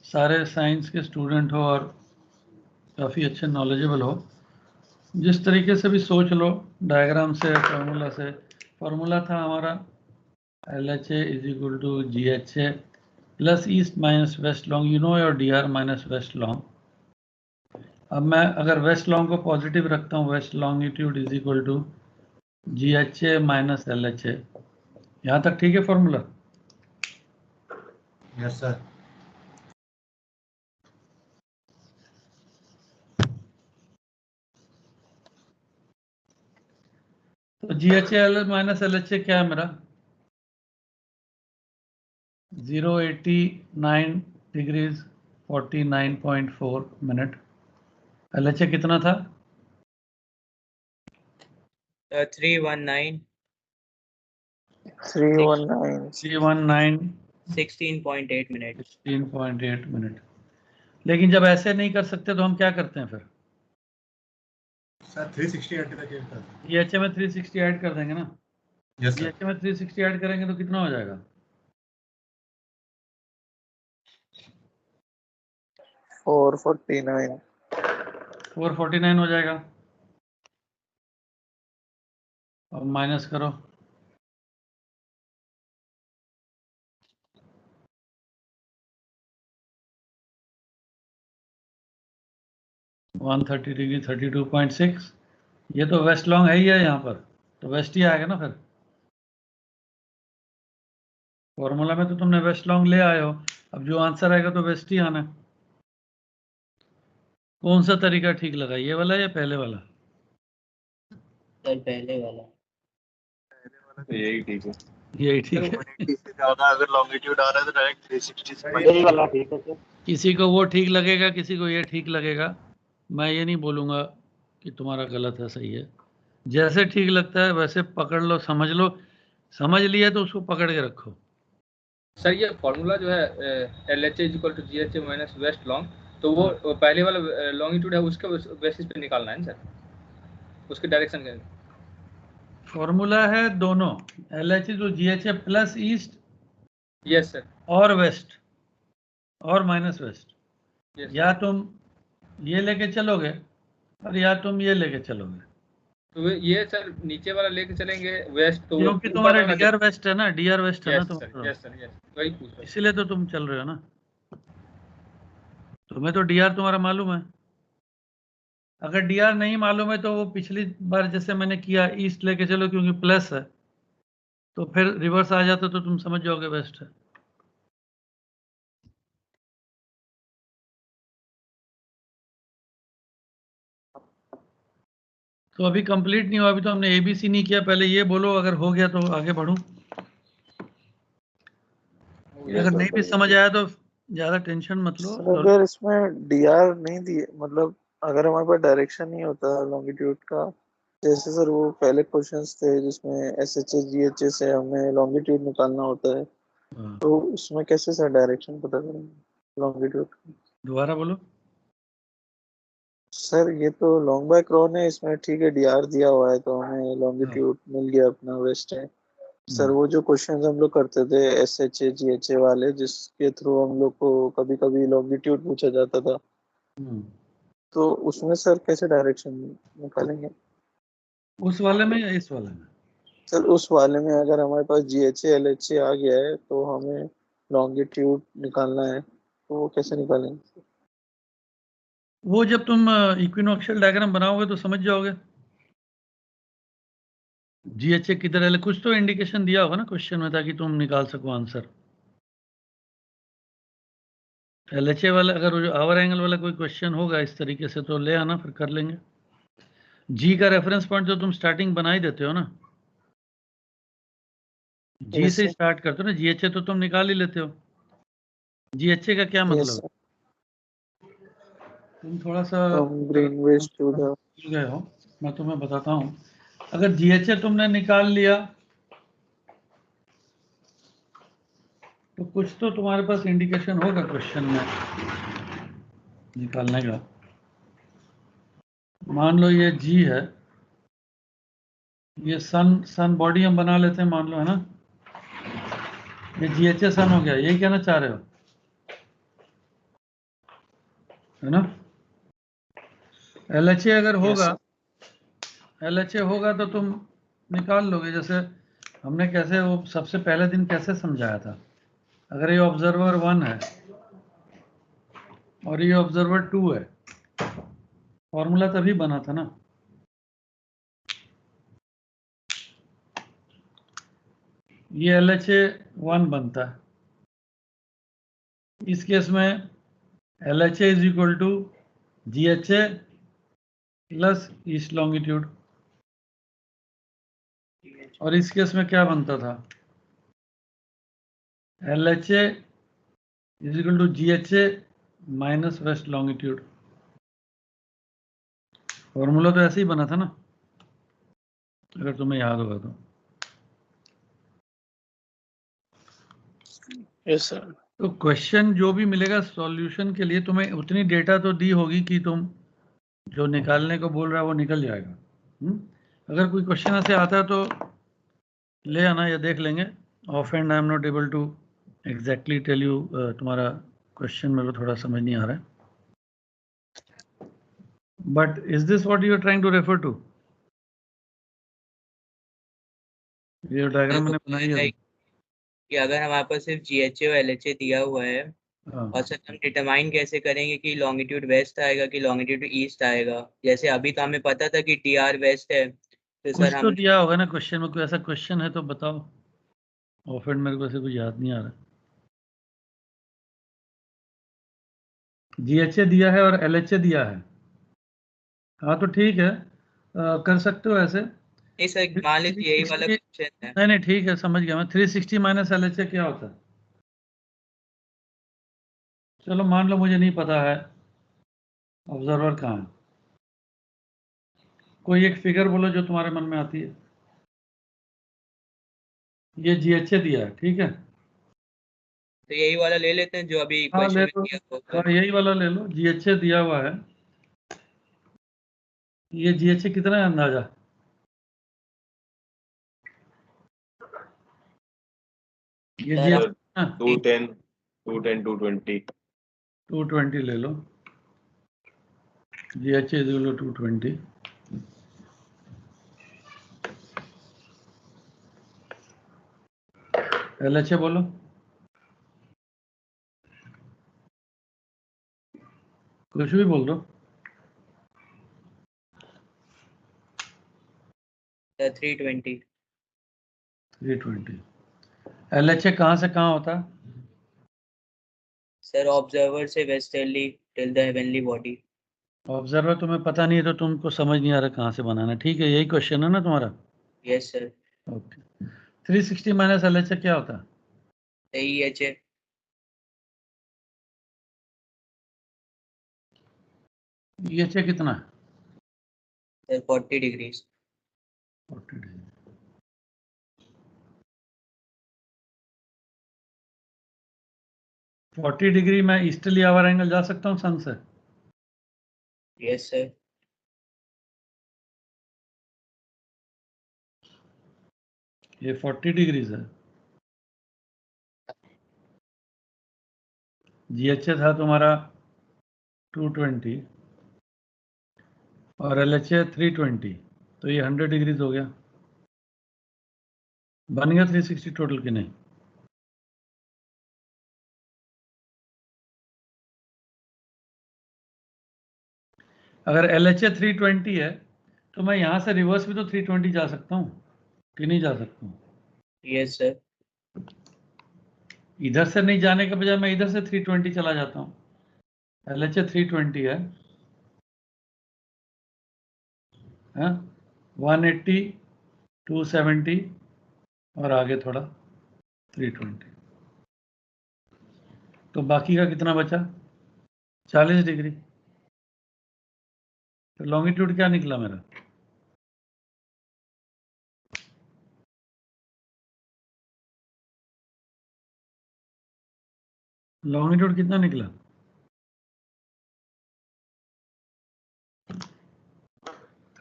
सारे साइंस के स्टूडेंट हो और काफ़ी अच्छे नॉलेजेबल हो, जिस तरीके से भी सोच लो डायग्राम से फॉर्मूला से। फॉर्मूला था हमारा LHA is equal to GHA plus east minus west long, you know your DR minus west long. अब मैं अगर वेस्ट लॉन्ग को पॉजिटिव रखता हूँ, west longitude is equal to GHA minus LHA, यहाँ तक ठीक है फॉर्मूला? Yes sir. तो GHA माइनस LHA क्या है मेरा? 089 डिग्रीज 49.4 मिनट। LHA कितना था? 319 319 319 16.8 मिनट। 16.8 मिनट। लेकिन जब ऐसे नहीं कर सकते तो हम क्या करते हैं फिर? सर 360 ऐड तक ये कर। GHA में 360 ऐड कर देंगे ना। Yes sir. GHA में 360 ऐड करेंगे तो कितना हो जाएगा? 449 449 हो जाएगा। अब माइनस करो, वन 30 डिग्री 32.6। ये तो वेस्ट लॉन्ग है ही है यहाँ पर, तो वेस्ट ही आएगा ना फिर। फॉर्मूला में तो तुमने वेस्ट लॉन्ग ले आए हो, अब जो आंसर आएगा तो वेस्ट ही आना है। कौन सा तरीका ठीक लगा, ये वाला या पहले वाला? सर पहले वाला। तो यही ठीक है। यही ठीक है। 180 से ज्यादा अगर लॉन्गिट्यूड आ रहा है तो डायरेक्ट 360 से यही वाला ठीक है सर। किसी को वो ठीक लगेगा, किसी को ये ठीक लगेगा। मैं ये नहीं बोलूँगा कि तुम्हारा गलत है सही है, जैसे ठीक लगता है वैसे पकड़ लो, समझ लो। समझ लिया तो उसको पकड़ के रखो। सर ये फॉर्मूला जो है LHA is equal to GHA minus west long, तो वो पहले वाला लॉन्गिट्यूड है उसके बेसिस पे निकालना है सर, उसके डायरेक्शन के। फॉर्मूला है दोनों, LHA तो GHA plus east yes sir. और वेस्ट और माइनस वेस्ट। यस या तुम ये लेके चलोगे और या तुम ये लेके चलोगे, तो ये सर नीचे वाला लेके चलेंगे वेस्ट, तो क्योंकि ऊपर तुम्हारा वाला DR वेस्ट है ना, DR वेस्ट है ना यस सर तुम्हारा, यस सर यस, वही पूछ रहा हूँ। इसीलिए तो तुम चल रहे हो ना। तुम्हें तो DR तुम्हारा मालूम है। अगर DR नहीं मालूम है तो वो पिछली बार जैसे मैंने किया, ईस्ट लेके चलो क्योंकि प्लस है, तो फिर रिवर्स आ जाता तो तुम समझ जाओगे वेस्ट है। तो अभी कंप्लीट नहीं हुआ, अभी तो हमने ABC नहीं किया। पहले ये बोलो, अगर हो गया तो आगे बढ़ूं। अगर नहीं भी समझ आया तो ज्यादा टेंशन मत लो। सर अगर इसमें DR नहीं दिए, मतलब अगर हमारे पास डायरेक्शन नहीं होता लॉन्गिट्यूड का, जैसे सर वो पहले क्वेश्चंस थे जिसमें SHA GHA से हमें लॉन्गिट्यूड निकालना होता है, तो उसमें कैसे सर डायरेक्शन पता करेंगे लॉन्गिट्यूड? दोबारा बोलो। सर ये तो लॉन्ग बाय क्रोन है, इसमें ठीक है DR दिया हुआ है तो हमें लॉन्गिट्यूड मिल गया अपना वेस्ट है। सर वो जो क्वेश्चंस हम लोग करते थे SHA GHA वाले, जिसके थ्रू हम लोग को कभी कभी लॉन्गिट्यूड पूछा जाता था, तो उसमें सर कैसे डायरेक्शन निकालेंगे? उस वाले में या इस वाले में? सर उस वाले में अगर हमारे पास GHA LHA आ गया है तो हमें लॉन्गिट्यूड निकालना है, तो वो कैसे निकालेंगे? वो जब तुम इक्विनोक्शियल डायग्राम बनाओगे तो समझ जाओगे GHA किधर है। कुछ तो इंडिकेशन दिया होगा ना क्वेश्चन में, ताकि तुम निकाल सको आंसर। LHA वाला अगर वो जो आवर एंगल वाला कोई क्वेश्चन होगा इस तरीके से तो ले आना, फिर कर लेंगे। G का रेफरेंस पॉइंट तो तुम स्टार्टिंग बना ही देते हो ना, G से स्टार्ट करते हो ना। GHA तो तुम निकाल ही लेते हो। GHA का क्या मतलब है? तुम थोड़ा सा ब्रेन वेस्ट टू द भूल गए हो, मैं तुम्हें बताता हूँ। अगर GHA तुमने निकाल लिया तो कुछ तो तुम्हारे पास इंडिकेशन होगा क्वेश्चन में निकालने का। मान लो ये G है ये सन बॉडी हम बना लेते हैं, मान लो, है ना। ये GHA सन हो गया, यही कहना चाह रहे हो, है ना। LHA अगर Yes, होगा, sir. LHA होगा तो तुम निकाल लोगे। जैसे हमने कैसे वो सबसे पहले दिन कैसे समझाया था, अगर ये ऑब्जर्वर 1 है और ये ऑब्जर्वर 2 है, फॉर्मूला तभी बना था ना। ये LHA 1 बनता है। इस केस में LHA is equal to GHA plus east longitude. और इस केस में क्या बनता था, LHA is equal to GHA minus west longitude. Formula तो ऐसे ही बना था ना, अगर तुम्हें याद होगा तो। Yes, sir. तो क्वेश्चन जो भी मिलेगा सॉल्यूशन के लिए, तुम्हें उतनी डेटा तो दी होगी कि तुम जो निकालने को बोल रहा है वो निकल जाएगा। अगर कोई क्वेश्चन ऐसे आता है तो ले आना या देख लेंगे। Off and I am not able to exactly tell you, तुम्हारा क्वेश्चन मेरे को थोड़ा समझ नहीं आ रहा है। But is this what you are trying to refer to? ये डायग्राम मैंने बनाई है। Like, कि अगर हमारे पास सिर्फ GHA और LHA दिया हुआ है, हाँ, और सर हम डिटरमाइन कैसे करेंगे कि लॉन्गिट्यूड वेस्ट आएगा कि लॉन्गिट्यूड ईस्ट आएगा? जैसे अभी तो हमें पता था कि TR वेस्ट है, तो कुछ सर तो हम दिया होगा ना क्वेश्चन में, कोई ऐसा क्वेश्चन है तो बताओ। ऑफ एंड मेरे को ऐसे कुछ याद नहीं आ रहा। GHA दिया है और LHA दिया है, हाँ तो ठीक है, कर सकते हो ऐसे। नहीं सर, मान लीजिए यही वाला 360 क्वेश्चन है। नहीं नहीं ठीक है, समझ गया मैं। 360 माइनस LHA क्या होता है? चलो मान लो मुझे नहीं पता है ऑब्जर्वर कहाँ है, कोई एक फिगर बोलो जो तुम्हारे मन में आती है। ये GHA दिया है, ठीक है। तो यही वाला ले लेते हैं जो अभी हाँ क्वेश्चन ले में लो, दिया हुआ हाँ है। यही वाला ले लो, GHA दिया हुआ है। ये GHA कितना है अंदाजा? ये सर GHA सर हाँ, 210, 210, 220. 220 ले लो। GHA is equal to 220। LHA बोलो। कुछ भी बोल दो। 320। 320। LHA कहाँ से कहाँ होता है? सर ऑब्जर्वर से westerly till the heavenly body. Observer तुम्हें पता नहीं है तो तुमको समझ नहीं आ रहा कहाँ से बनाना है, ठीक है, यही क्वेश्चन है ना तुम्हारा। Yes sir. Okay, 360 minus LHA क्या होता है? EHA। EHA कितना है? Sir 40 degrees. 40 डिग्री। 40 डिग्री में ईस्टर्ली आवर एंगल जा सकता हूँ सन से? Yes sir. ये 40 डिग्रीज है। GHA था तुम्हारा 220 और LHA 320, तो ये 100 डिग्रीज हो गया। बन गया 360 टोटल कि नहीं? अगर LHA 320 है तो मैं यहाँ से रिवर्स भी तो 320 जा सकता हूँ कि नहीं जा सकता हूँ? Yes sir. इधर से नहीं जाने के बजाय मैं इधर से 320 चला जाता हूँ। LHA 320 है, हाँ, 180, 270 और आगे थोड़ा 320, तो बाकी का कितना बचा? 40 डिग्री। तो लॉन्गिट्यूड क्या निकला मेरा? लॉन्गिट्यूड कितना निकला?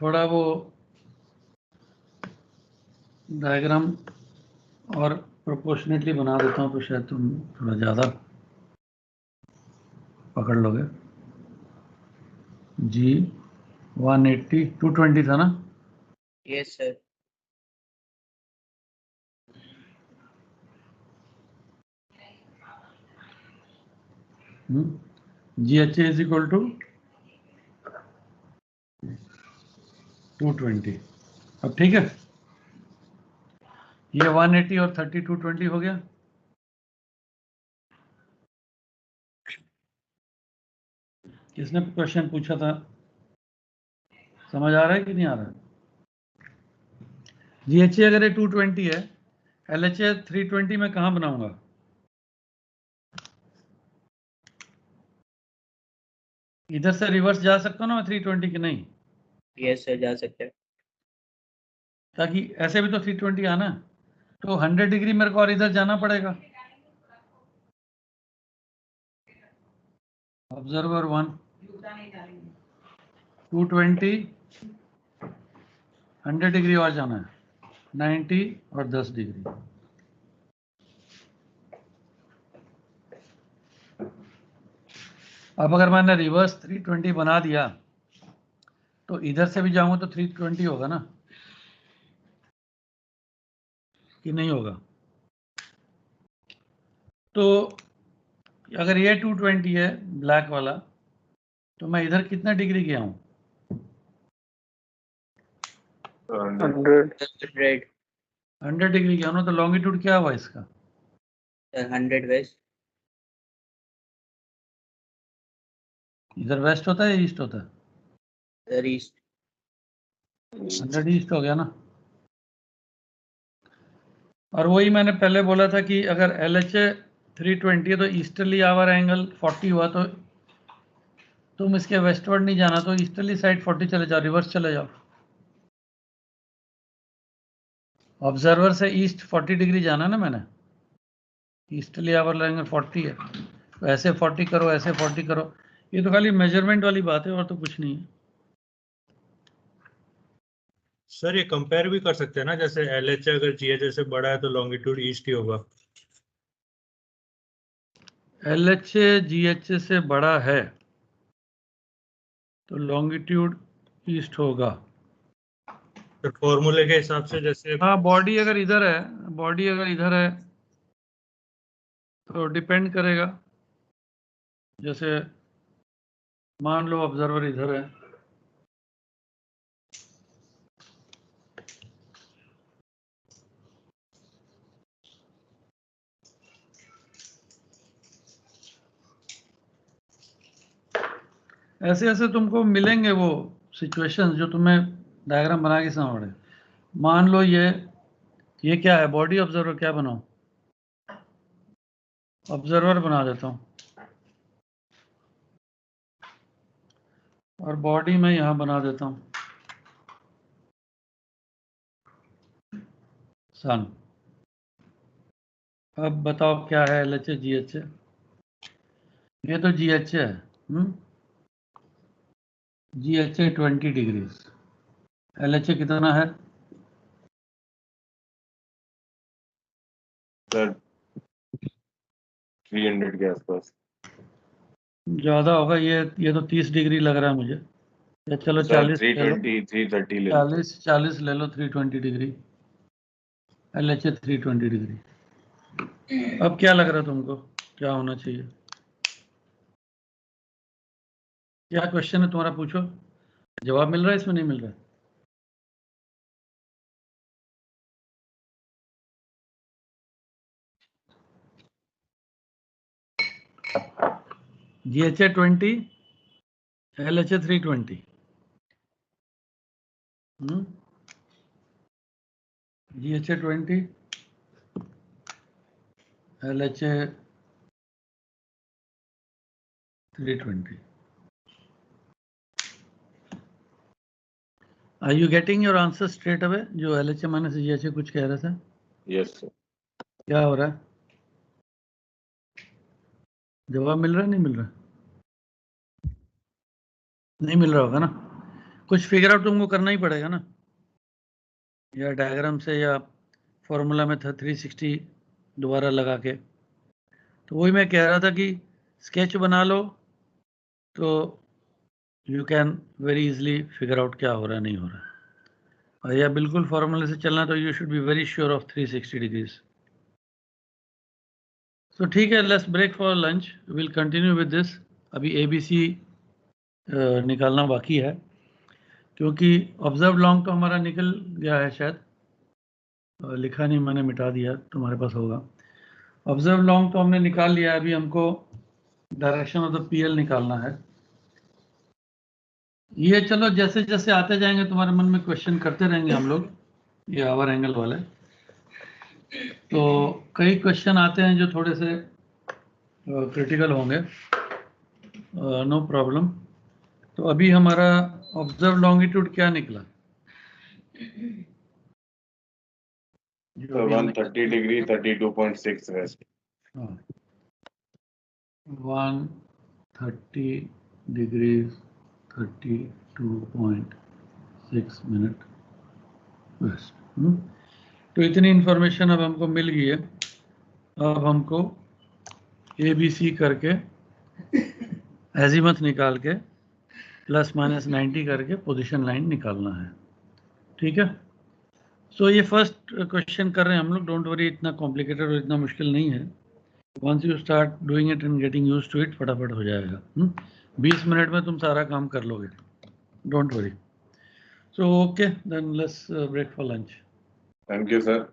थोड़ा वो डायग्राम और प्रोपोर्शनेटली बना देता हूँ तो शायद तुम थोड़ा ज़्यादा पकड़ लोगे। जी 180 220 था ना? Yes sir. GHA is equal to 220। अब ठीक है, ये 180 और 30 220 हो गया। किसने क्वेश्चन पूछा था, समझ आ रहा है कि नहीं आ रहा है? GHA अगर ये 220 है, LHA 320 में कहाँ बनाऊंगा? इधर से रिवर्स जा सकता हूँ ना मैं 320 की नहीं? यस सर, जा सकते हैं। ताकि ऐसे भी तो 320 आना है, तो 100 डिग्री मेरे को और इधर जाना पड़ेगा। ऑब्जर्वर 1 220 100 डिग्री और जाना है, 90 और 10 डिग्री। अब अगर मैंने रिवर्स 320 बना दिया तो इधर से भी जाऊंगा तो 320 होगा ना, कि नहीं होगा? तो अगर ये 220 है ब्लैक वाला, तो मैं इधर कितना डिग्री गया हूं? 100 100 डिग्री गया हूं ना, तो लॉन्गिट्यूड क्या हुआ इसका? Sir 100 waste. इधर वेस्ट होता है या ईस्ट होता है? Sir east. 100 ईस्ट हो गया ना। और वही मैंने पहले बोला था कि अगर LHA 320 है तो ईस्टर्ली आवर एंगल 40 हुआ, तो तुम इसके वेस्टवर्ड नहीं जाना, तो ईस्टर्ली साइड 40 चले जाओ, रिवर्स चले जाओ। ऑब्जर्वर से ईस्ट 40 डिग्री जाना ना मैंने, ईस्टर्ली आवर एंगल 40 है, तो ऐसे 40 करो, ऐसे 40 करो। ये तो खाली मेजरमेंट वाली बात है और तो कुछ नहीं है। सर ये कंपेयर भी कर सकते हैं ना, जैसे LHA अगर GHA से बड़ा है तो लॉन्गिट्यूड ईस्ट ही होगा। LHA GHA से बड़ा है तो लॉन्गिट्यूड ईस्ट होगा। तो फॉर्मूले के हिसाब से जैसे हाँ, बॉडी अगर इधर है तो डिपेंड करेगा। जैसे मान लो ऑब्जर्वर इधर है, ऐसे ऐसे तुमको मिलेंगे वो सिचुएशंस जो तुम्हें डायग्राम बना के समझ पड़े। मान लो ये क्या है, बॉडी ऑब्जर्वर क्या बनाऊं? ऑब्जर्वर बना देता हूं, और बॉडी में यहां बना देता हूं सन। अब बताओ क्या है LHA GHA? ये तो GHA है। GHA 20 डिग्री, LHA कितना है? सर 300 के आसपास। ज्यादा होगा, ये तो 30 डिग्री लग रहा है मुझे। या चलो सर 40 ले लो, 320 330 ले लो। 40 ले लो, 320 डिग्री LHA 320 डिग्री। अब क्या लग रहा है तुमको, क्या होना चाहिए? क्या क्वेश्चन है तुम्हारा, पूछो। जवाब मिल रहा है इसमें, नहीं मिल रहा है? GHA 20 LHA 320। GHA 20 LHA 320। Are you getting your answer straight away? जो LHA माइनस GHA कुछ कह रहा था, यस सर। क्या हो रहा है? जवाब मिल रहा है, नहीं मिल रहा? नहीं मिल रहा होगा ना, कुछ फिगर आउट तुमको करना ही पड़ेगा ना, या डायग्राम से या फॉर्मूला में था 360 दोबारा लगा के। तो वही मैं कह रहा था कि स्केच बना लो तो you can very easily figure out क्या हो रहा है नहीं हो रहा है, और या बिल्कुल फॉर्मूले से चलना तो you should be very sure of 360 degrees. तो ठीक है, let's break for lunch, will continue with this. अभी ABC निकालना बाकी है, क्योंकि ऑब्जर्व लॉन्ग तो हमारा निकल गया है शायद, लिखा नहीं मैंने, मिटा दिया, तुम्हारे पास होगा। ऑब्जर्व लॉन्ग तो हमने निकाल लिया, अभी हमको डायरेक्शन ऑफ द PL निकालना है। ये चलो जैसे जैसे आते जाएंगे तुम्हारे मन में क्वेश्चन करते रहेंगे हम लोग, ये आवर एंगल वाले। तो कई क्वेश्चन आते हैं जो थोड़े से क्रिटिकल होंगे, नो प्रॉब्लम। तो अभी हमारा ऑब्जर्व लॉन्गिट्यूड क्या निकला? So 130 degree 32.6 west. 130 degrees 32.6 minute west. तो इतनी इंफॉर्मेशन अब हमको मिल गई है। अब हमको ABC करके एजीमथ निकाल के ±90 करके पोजीशन लाइन निकालना है, ठीक है। सो ये फर्स्ट क्वेश्चन कर रहे हैं हम लोग, डोंट वरी, इतना कॉम्प्लिकेटेड और इतना मुश्किल नहीं है। Once you start doing it and getting used to it, फटाफट हो जाएगा। 20 मिनट में तुम सारा काम कर लोगे, don't worry. So okay, then let's break for lunch. Thank you, sir.